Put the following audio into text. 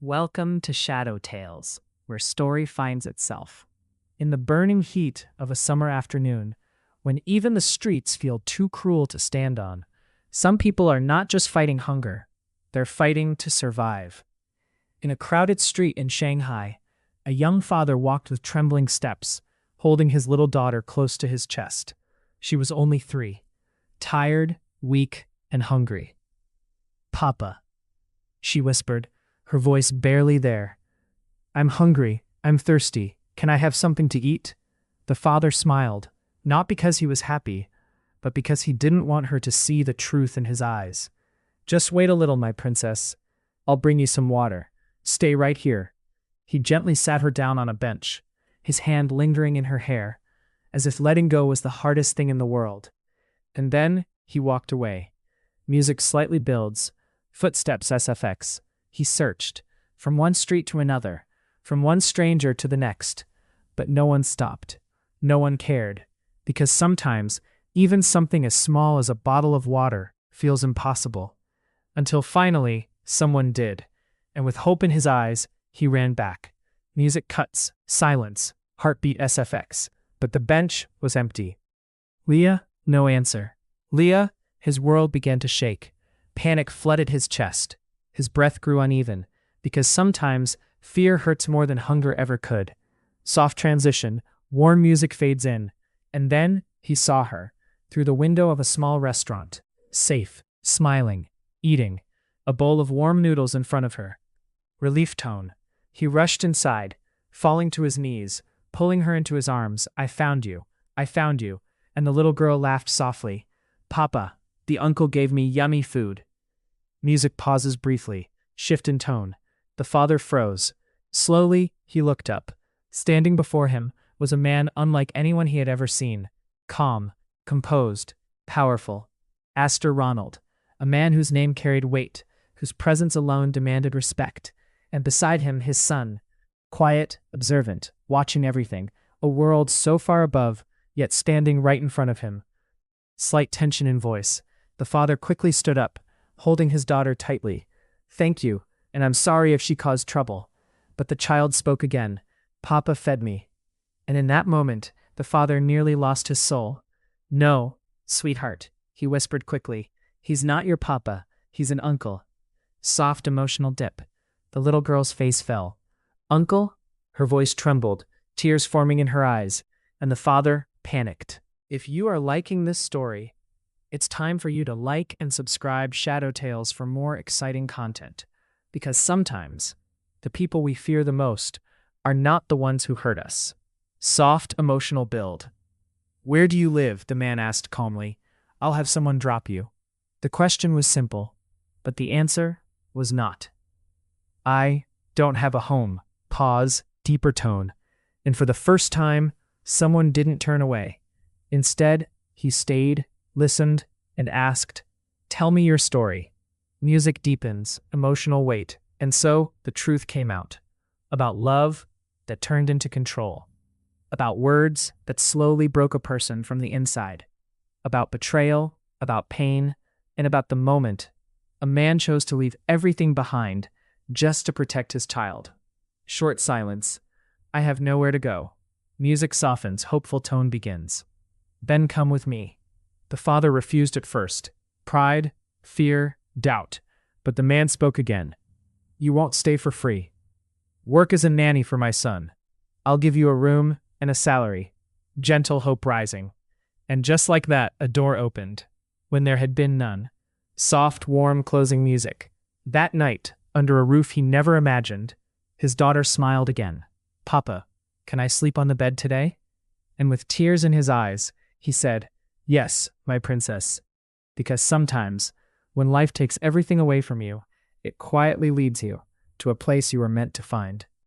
Welcome to Shadow Tales, where story finds itself. In the burning heat of a summer afternoon, when even the streets feel too cruel to stand on, some people are not just fighting hunger, they're fighting to survive. In a crowded street in Shanghai, a young father walked with trembling steps, holding his little daughter close to his chest. She was only 3, tired, weak, and hungry. "Papa," she whispered, her voice barely there. "I'm hungry, I'm thirsty. Can I have something to eat?" The father smiled, not because he was happy, but because he didn't want her to see the truth in his eyes. "Just wait a little, my princess. I'll bring you some water. Stay right here." He gently sat her down on a bench, his hand lingering in her hair, as if letting go was the hardest thing in the world. And then he walked away. Music slightly builds, footsteps SFX. He searched, from one street to another, from one stranger to the next. But no one stopped. No one cared. Because sometimes, even something as small as a bottle of water feels impossible. Until finally, someone did. And with hope in his eyes, he ran back. Music cuts, silence, heartbeat SFX. But the bench was empty. "Leah?" No answer. "Leah?" His world began to shake. Panic flooded his chest. His breath grew uneven, because sometimes fear hurts more than hunger ever could. Soft transition, warm music fades in, and then he saw her, through the window of a small restaurant, safe, smiling, eating, a bowl of warm noodles in front of her. Relief tone. He rushed inside, falling to his knees, pulling her into his arms. I found you, and the little girl laughed softly. "Papa, the uncle gave me yummy food." Music pauses briefly, shift in tone. The father froze. Slowly, he looked up. Standing before him was a man unlike anyone he had ever seen. Calm, composed, powerful. Astor Ronald, a man whose name carried weight, whose presence alone demanded respect. And beside him, his son. Quiet, observant, watching everything, a world so far above, yet standing right in front of him. Slight tension in voice. The father quickly stood up, holding his daughter tightly. "Thank you, and I'm sorry if she caused trouble." But the child spoke again. "Papa fed me." And in that moment, the father nearly lost his soul. "No, sweetheart," he whispered quickly. "He's not your papa, he's an uncle." Soft emotional dip. The little girl's face fell. "Uncle?" Her voice trembled, tears forming in her eyes, and the father panicked. If you are liking this story, it's time for you to like and subscribe Shadow Tales for more exciting content. Because sometimes, the people we fear the most are not the ones who hurt us. Soft emotional build. "Where do you live?" the man asked calmly. "I'll have someone drop you." The question was simple, but the answer was not. "I don't have a home." Pause, deeper tone. And for the first time, someone didn't turn away. Instead, he stayed, listened, and asked, "Tell me your story." Music deepens, emotional weight, and so the truth came out. About love that turned into control. About words that slowly broke a person from the inside. About betrayal, about pain, and about the moment a man chose to leave everything behind just to protect his child. Short silence. "I have nowhere to go." Music softens, hopeful tone begins. "Then come with me." The father refused at first. Pride, fear, doubt. But the man spoke again. "You won't stay for free. Work as a nanny for my son. I'll give you a room and a salary." Gentle hope rising. And just like that, a door opened, when there had been none. Soft, warm closing music. That night, under a roof he never imagined, his daughter smiled again. "Papa, can I sleep on the bed today?" And with tears in his eyes, he said, "Yes, my princess." Because sometimes, when life takes everything away from you, it quietly leads you to a place you were meant to find.